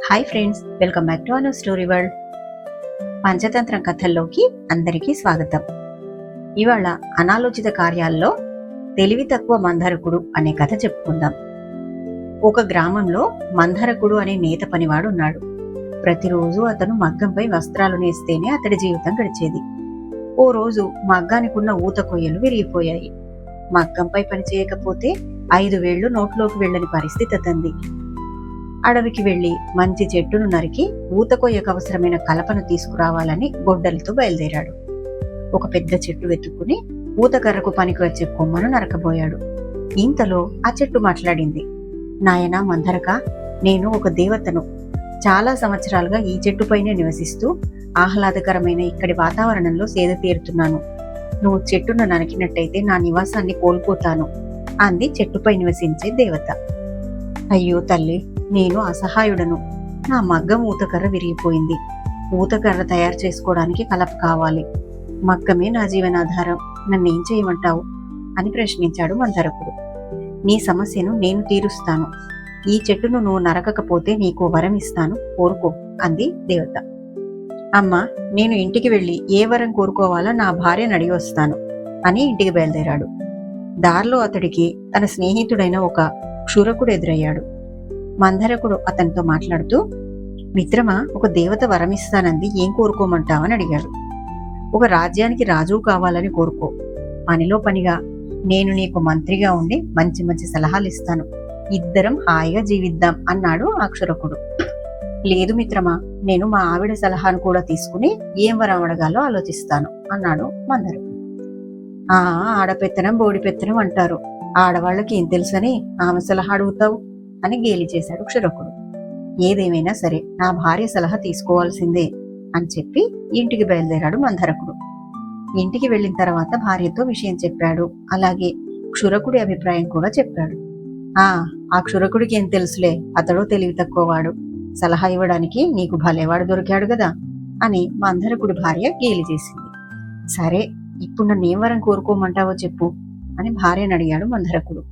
Hi friends, welcome back to our story world. Panchatantra కథల్లోకి అందరికీ స్వాగతం. ఇవాళ అనాలోచిత కార్యాల్లో తెలివి తక్కువ మంధరకుడు అనే కథ చెప్పుకుందాం. ఒక గ్రామంలో మంధరకుడు అనే నేత పనివాడు ఉన్నాడు. ప్రతిరోజు అతను మగ్గంపై వస్త్రాలు నేస్తేనే అతడి జీవితం గడిచేది. ఓ రోజు మగ్గానికున్న ఊత కొయ్యలు విరిగిపోయాయి. మగ్గంపై పని చేయకపోతే 5 వేళ్లు నోట్లోకి వెళ్ళని పరిస్థితి అతంది. అడవికి వెళ్లి మంచి చెట్టును నరికి ఊతకొయ్యకు అవసరమైన కలపను తీసుకురావాలని గొడ్డలితో బయలుదేరాడు. ఒక పెద్ద చెట్టు వెతుక్కుని ఊతకర్రకు పనికి వచ్చే కొమ్మను నరకబోయాడు. ఇంతలో ఆ చెట్టు మాట్లాడింది. నాయనా మంధరక, నేను ఒక దేవతను. చాలా సంవత్సరాలుగా ఈ చెట్టుపైనే నివసిస్తూ ఆహ్లాదకరమైన ఇక్కడి వాతావరణంలో సేద తీరుతున్నాను. నువ్వు చెట్టును నరికినట్టయితే నా నివాసాన్ని కోల్పోతాను అంది చెట్టుపై నివసించే దేవత. అయ్యో తల్లి, నేను అసహాయుడను. నా మగ్గం ఊతకర్ర విరిగిపోయింది. ఊతకర్ర తయారు చేసుకోవడానికి కలప కావాలి. మగ్గమే నా జీవనాధారం. నన్నేం చేయమంటావు అని ప్రశ్నించాడు మంధరకుడు. నీ సమస్యను నేను తీరుస్తాను. ఈ చెట్టును నువ్వు నరకకపోతే నీకు వరం ఇస్తాను, కోరుకో అంది దేవత. అమ్మ, నేను ఇంటికి వెళ్ళి ఏ వరం కోరుకోవాలో నా భార్యను అడిగి వస్తాను అని ఇంటికి బయలుదేరాడు. దారిలో అతడికి తన స్నేహితుడైన ఒక క్షురకుడు ఎదురయ్యాడు. మంధరకుడు అతనితో మాట్లాడుతూ, మిత్రమా, ఒక దేవత వరమిస్తానంది, ఏం కోరుకోమంటావని అడిగాడు. ఒక రాజ్యానికి రాజు కావాలని కోరుకో. పనిలో పనిగా నేను నీకు మంత్రిగా ఉండి మంచి మంచి సలహాలు ఇస్తాను. ఇద్దరం హాయిగా జీవిద్దాం అన్నాడు ఆ క్షురకుడు. లేదు మిత్రమా, నేను మా ఆవిడ సలహాను కూడా తీసుకుని ఏం వరం అడగాలో ఆలోచిస్తాను అన్నాడు మంధరకుడు. ఆడపెత్తనం బోడిపెత్తనం అంటారు. ఆడవాళ్ళకి ఏం తెలుసని ఆమె సలహా అడుగుతావు అని గేలి చేశాడు క్షురకుడు. ఏదేమైనా సరే నా భార్య సలహా తీసుకోవాల్సిందే అని చెప్పి ఇంటికి బయలుదేరాడు మంధరకుడు. ఇంటికి వెళ్ళిన తర్వాత భార్యతో విషయం చెప్పాడు. అలాగే క్షురకుడి అభిప్రాయం కూడా చెప్పాడు. ఆ క్షురకుడికి ఏం తెలుసులే, అతడు తెలివి తక్కువవాడు. సలహా ఇవ్వడానికి నీకు భలేవాడు దొరికాడు కదా అని మంధరకుడి భార్య గేలి చేసింది. సరే, ఇప్పుడు నన్ను ఏం వరం కోరుకోమంటావో చెప్పు అని భార్యను అడిగాడు మంధరకుడు.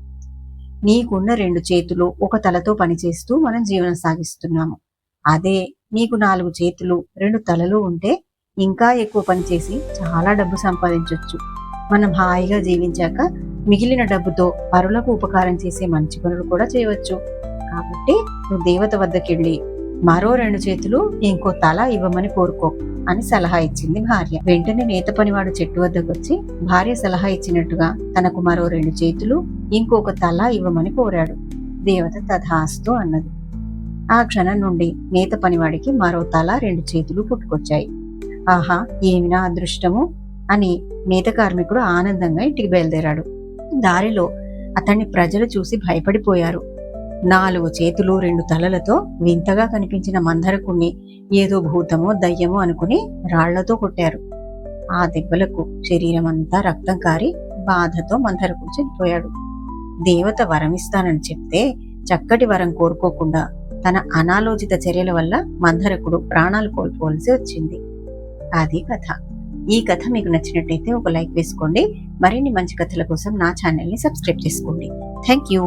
నీకున్న 2 చేతులు, ఒక తలతో పనిచేస్తూ మనం జీవనం సాగిస్తున్నాము. అదే నీకు 4 చేతులు, 2 తలలు ఉంటే ఇంకా ఎక్కువ పనిచేసి చాలా డబ్బు సంపాదించవచ్చు. మనం హాయిగా జీవించాక మిగిలిన డబ్బుతో పరులకు ఉపకారం చేసే మంచి పనులు కూడా చేయవచ్చు. కాబట్టి నువ్వు దేవత వద్దకెళ్ళి మరో 2 చేతులు, ఇంకో తల ఇవ్వమని కోరుకో అని సలహా ఇచ్చింది భార్య. వెంటనే నేత పనివాడు చెట్టు వద్దకు వచ్చి భార్య సలహా ఇచ్చినట్టుగా తనకు మరో 2 చేతులు, ఇంకొక తల ఇవ్వమని కోరాడు. దేవత తథాస్తు అన్నది. ఆ క్షణం నుండి నేత పనివాడికి మరో తల, 2 చేతులు పుట్టుకొచ్చాయి. ఆహా, ఏమినా అదృష్టము అని నేత కార్మికుడు ఆనందంగా ఇంటికి బయలుదేరాడు. దారిలో అతన్ని ప్రజలు చూసి భయపడిపోయారు. 4 చేతులు, 2 తలలతో వింతగా కనిపించిన మంధరకుణ్ణి ఏదో భూతమో దయ్యమో అనుకుని రాళ్లతో కొట్టారు. ఆ దెబ్బలకు శరీరం అంతా రక్తం కారి బాధతో మంధరకుడు చనిపోయాడు. దేవత వరమిస్తానని చెప్తే చక్కటి వరం కోరుకోకుండా తన అనాలోచిత చర్యల వల్ల మంధరకుడు ప్రాణాలు కోల్పోవలసి వచ్చింది. అది కథ. ఈ కథ మీకు నచ్చినట్టయితే ఒక లైక్ వేసుకోండి. మరిన్ని మంచి కథల కోసం నా ఛానల్ని సబ్స్క్రైబ్ చేసుకోండి. Thank you.